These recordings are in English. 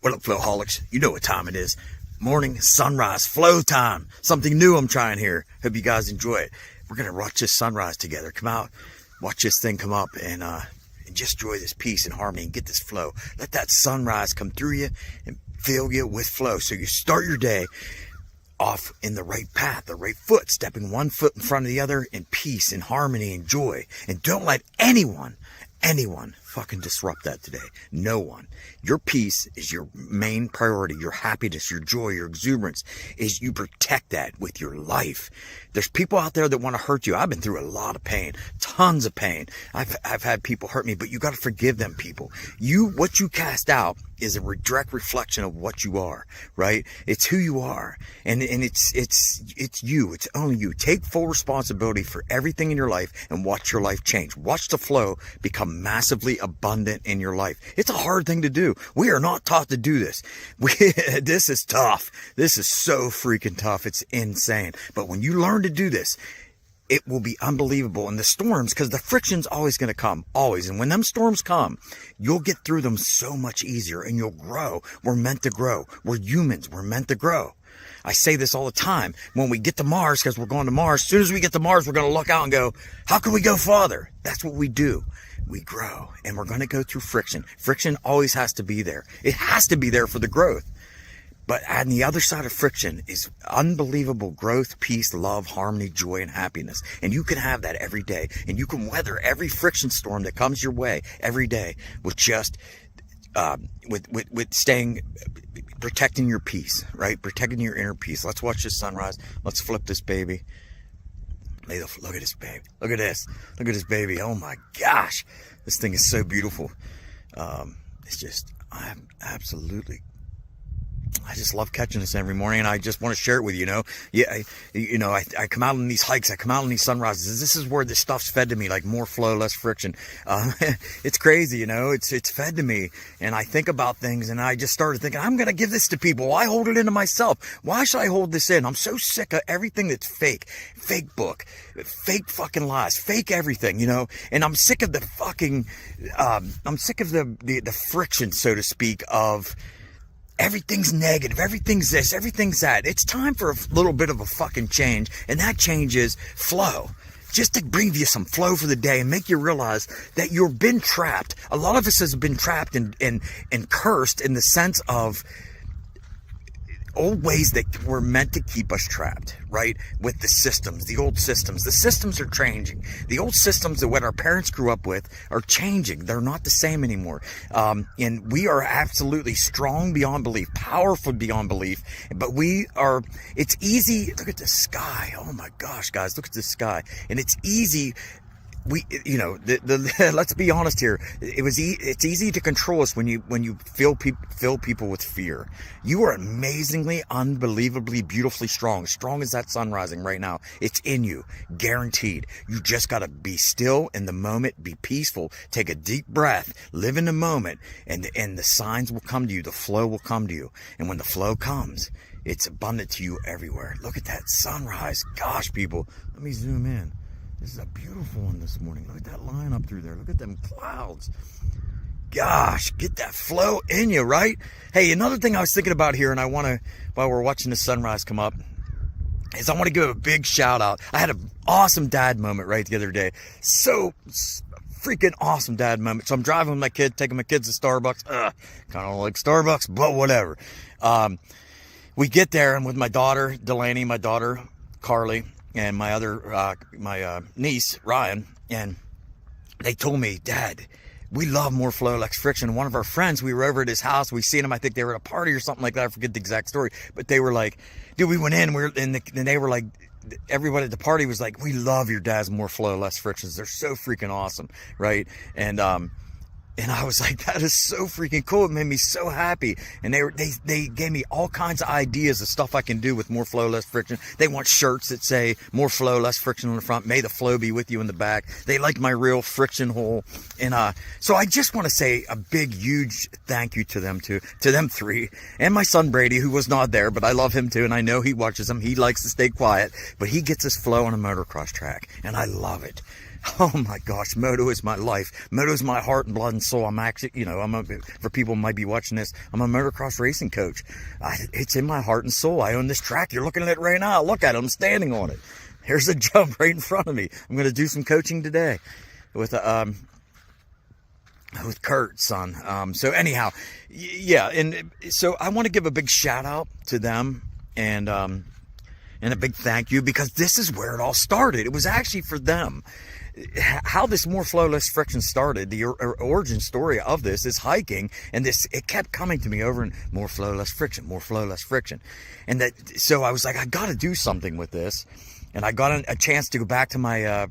What up, Flowholics? You know what time it is. Morning, sunrise, flow time. Something new I'm trying here. Hope you guys enjoy it. We're going to watch this sunrise together. Come out, watch this thing come up, and just enjoy this peace and harmony and get this flow. Let that sunrise come through you and fill you with flow. So you start your day off in the right path, the right foot, stepping one foot in front of the other in peace and harmony and joy. And don't let anyone fucking disrupt that today. No one. Your peace is your main priority. Your happiness, your joy, your exuberance is you protect that with your life. There's people out there that want to hurt you. I've been through a lot of pain, tons of pain. I've had people hurt me, but you got to forgive them people. What you cast out is a direct reflection of what you are, right? It's who you are. And it's you. It's only you. Take full responsibility for everything in your life and watch your life change. Watch the flow become massively abundant in your life. It's a hard thing to do. We are not taught to do this. This is tough. This is so freaking tough. It's insane. But when you learn to do this, it will be unbelievable. And the storms, because the friction's always going to come, always. And when them storms come, you'll get through them so much easier and you'll grow. We're meant to grow. We're humans. We're meant to grow. I say this all the time. When we get to Mars, because we're going to Mars, as soon as we get to Mars, we're going to look out and go, how can we go farther? That's what we do. We grow, and we're going to go through friction. Friction always has to be there. It has to be there for the growth. But on the other side of friction is unbelievable growth, peace, love, harmony, joy, and happiness. And you can have that every day. And you can weather every friction storm that comes your way every day with just, with staying, protecting your peace, right? Protecting your inner peace. Let's watch this sunrise. Let's flip this baby. Look at this baby. Look at this. Look at this baby. Oh my gosh. This thing is so beautiful. It's just, I just love catching this every morning, and I just want to share it with you, you know. Yeah, I come out on these hikes, I come out on these sunrises. This is where this stuff's fed to me, like more flow, less friction. It's crazy, you know. It's fed to me, and I think about things, and I just started thinking, I'm gonna give this to people. Why hold it into myself? Why should I hold this in? I'm so sick of everything that's fake book, fake fucking lies, fake everything, you know. And I'm sick of the fucking, I'm sick of the friction, so to speak, of everything's negative, everything's this, everything's that. It's time for a little bit of a fucking change, and that change is flow. Just to bring you some flow for the day and make you realize that you've been trapped. A lot of us has been trapped and cursed in the sense of old ways that were meant to keep us trapped, right? With the systems, the old systems. The systems are changing. The old systems that what our parents grew up with are changing. They're not the same anymore. And we are absolutely strong beyond belief, powerful beyond belief. But it's easy. Look at the sky. Oh my gosh, guys, look at the sky. And it's easy. Let's be honest here. It's easy to control us when you fill people with fear. You are amazingly, unbelievably, beautifully strong. Strong as that sun rising right now. It's in you, guaranteed. You just gotta be still in the moment, be peaceful, take a deep breath, live in the moment, and the signs will come to you. The flow will come to you, and when the flow comes, it's abundant to you everywhere. Look at that sunrise. Gosh, people, let me zoom in. This is a beautiful one this morning. Look at that line up through there. Look at them clouds. Gosh, get that flow in you, right? Hey, another thing I was thinking about here, and I want to, while we're watching the sunrise come up, is I want to give a big shout out. I had an awesome dad moment right the other day. So freaking awesome dad moment. So I'm driving with my kid, taking my kids to Starbucks. Kind of don't like Starbucks, but whatever. We get there, and with my daughter, Delaney, my daughter, Carly, and my other, my niece, Ryan, and they told me, Dad, we love more flow, less friction. One of our friends, we were over at his house, we seen him, I think they were at a party or something like that, I forget the exact story, but they were like, dude, we went in, and they were like, everybody at the party was like, we love your dad's more flow, less frictions. They're so freaking awesome, right? And I was like, that is so freaking cool. It made me so happy. And they gave me all kinds of ideas of stuff I can do with more flow, less friction. They want shirts that say more flow, less friction on the front. May the flow be with you in the back. They like my real friction hole. And so I just want to say a big, huge thank you to them three. And my son Brady, who was not there, but I love him too. And I know he watches them. He likes to stay quiet, but he gets his flow on a motocross track. And I love it. Oh my gosh, moto is my life. Moto is my heart and blood and soul. I'm actually, for people who might be watching this, I'm a motocross racing coach. It's in my heart and soul. I own this track. You're looking at it right now. Look at it. I'm standing on it. Here's a jump right in front of me. I'm going to do some coaching today with Kurt, son. So anyhow, yeah. And so I want to give a big shout out to them and a big thank you, because this is where it all started. It was actually for them. How this more flow, less friction started, the origin story of this is hiking, and it kept coming to me over and more flow, less friction, more flow, less friction. And so I was like, I got to do something with this. And I got a chance to go back to my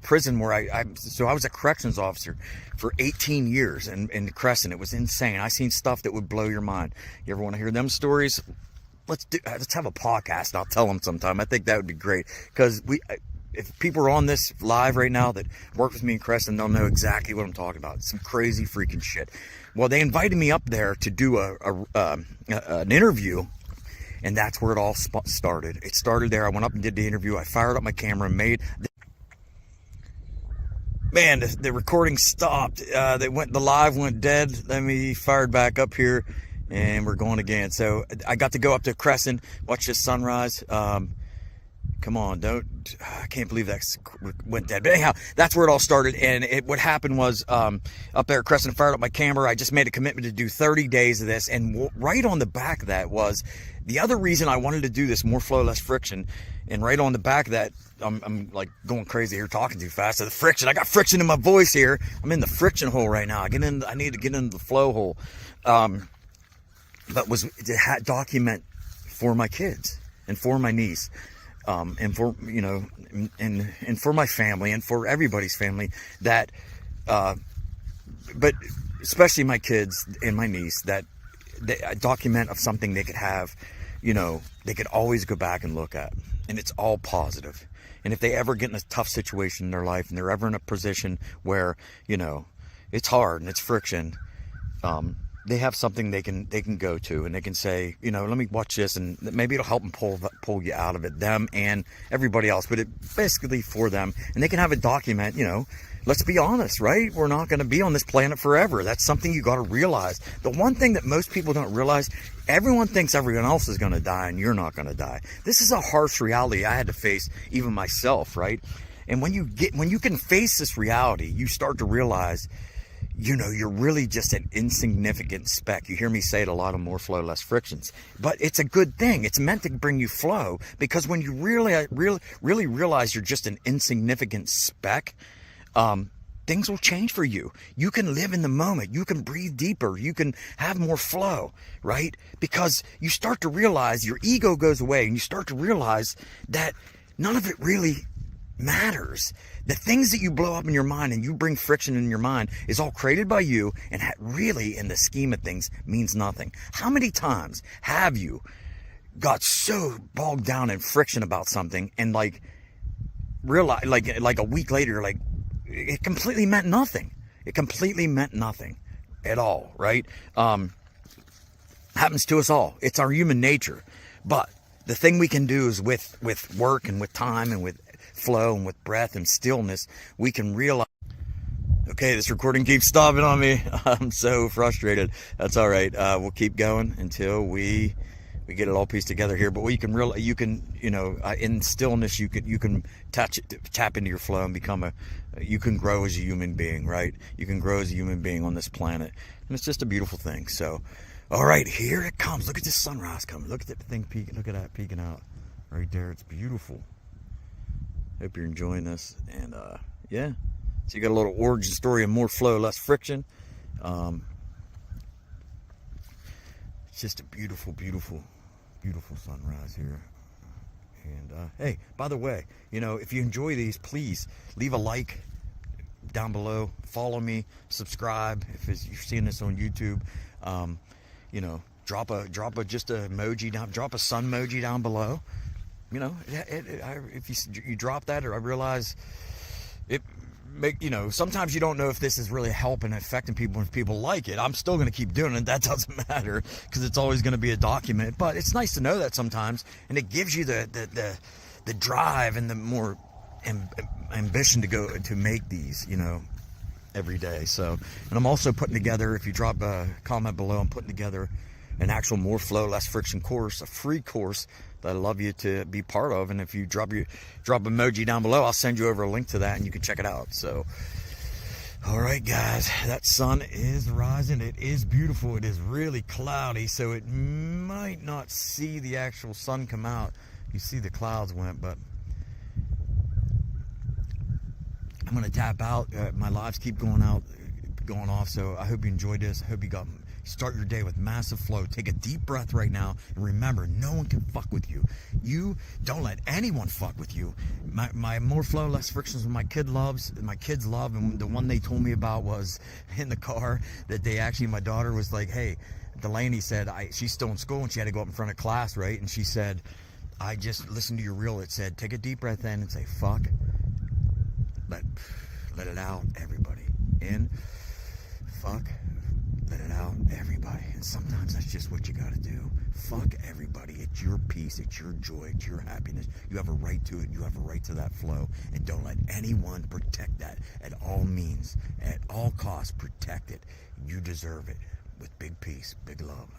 prison where I was a corrections officer for 18 years in Crescent. It was insane. I seen stuff that would blow your mind. You ever want to hear them stories? Let's have a podcast. I'll tell them sometime. I think that would be great, because if people are on this live right now that work with me in Crescent, they'll know exactly what I'm talking about. It's some crazy freaking shit. Well, they invited me up there to do an interview, and that's where it all started. It started there. I went up and did the interview. I fired up my camera and man, the recording stopped. The live went dead. Then we fired back up here, and we're going again. So I got to go up to Crescent, watch this sunrise. Come on, I can't believe that went dead. But anyhow, that's where it all started. And what happened was, up there at Crescent, fired up my camera. I just made a commitment to do 30 days of this. And right on the back of that was the other reason I wanted to do this, more flow, less friction. And right on the back of that, I'm like going crazy here, talking too fast. So the friction, I got friction in my voice here. I'm in the friction hole right now. I need to get into the flow hole. But was to document for my kids and for my niece. And for, and for my family and for everybody's family that, but especially my kids and my niece, that a document of something they could have, they could always go back and look at, and it's all positive. And if they ever get in a tough situation in their life and they're ever in a position where, it's hard and it's friction, they have something they can go to, and they can say, let me watch this, and maybe it'll help them pull you out of it, them and everybody else, but it basically for them, and they can have a document. Let's be honest, right? We're not going to be on this planet forever. That's something you got to realize. The one thing that most people don't realize, everyone thinks everyone else is going to die, and you're not going to die. This is a harsh reality I had to face, even myself, right? And when you can face this reality, you start to realize, you're really just an insignificant speck. You hear me say it a lot, of more flow, less frictions. But it's a good thing. It's meant to bring you flow, because when you really realize you're just an insignificant speck, things will change for you. You can live in the moment. You can breathe deeper. You can have more flow, right? Because you start to realize your ego goes away, and you start to realize that none of it really matters. The things that you blow up in your mind and you bring friction in your mind is all created by you, and really, in the scheme of things, means nothing. How many times have you got so bogged down in friction about something, and realize, like a week later, it completely meant nothing. It completely meant nothing at all, right? Happens to us all. It's our human nature. But the thing we can do is with work and with time and with flow and with breath and stillness, we can realize, okay, this recording keeps stopping on me. I'm so frustrated. That's all right. We'll keep going until we get it all pieced together here. But what you can in stillness, you can tap into your flow and you can grow as a human being, right? You can grow as a human being on this planet, and it's just a beautiful thing. So, all right, here it comes. Look at this sunrise coming. Look at that thing peeking. Look at that peeking out right there. It's beautiful. Hope you're enjoying this. And yeah, so you got a little origin story of more flow, less friction. It's just a beautiful, beautiful, beautiful sunrise here. And hey, by the way, if you enjoy these, please leave a like down below, follow me, subscribe if you're seeing this on YouTube. Drop a just a emoji down, drop a sun emoji down below. If you drop that, or I realize it sometimes you don't know if this is really helping and affecting people, if people like it. I'm still going to keep doing it. That doesn't matter, because it's always going to be a document. But it's nice to know that sometimes, and it gives you the drive and the more ambition to make these, you know, every day. So, and I'm also putting together, if you drop a comment below, I'm putting together an actual more flow, less friction course, a free course that I'd love you to be part of. And if you drop emoji down below, I'll send you over a link to that and you can check it out. So, all right, guys, that sun is rising. It is beautiful. It is really cloudy, so it might not see the actual sun come out. You see the clouds went, but I'm going to tap out. My lives keep going off, so I hope you enjoyed this. I hope you start your day with massive flow. Take a deep breath right now, and remember, no one can fuck with you. You don't let anyone fuck with you. My more flow, less frictions, my kids love, and the one they told me about was in the car, that they actually, my daughter was like, hey, Delaney said, she's still in school, and she had to go up in front of class, right? And she said, I just listened to your reel. It said, take a deep breath in and say, fuck. Let it out, everybody. In, fuck, let it out, everybody. And sometimes that's just what you gotta do. Fuck everybody. It's your peace, it's your joy, it's your happiness. You have a right to it. You have a right to that flow. And don't let anyone protect that at all means. At all costs, protect it. You deserve it. With big peace, big love.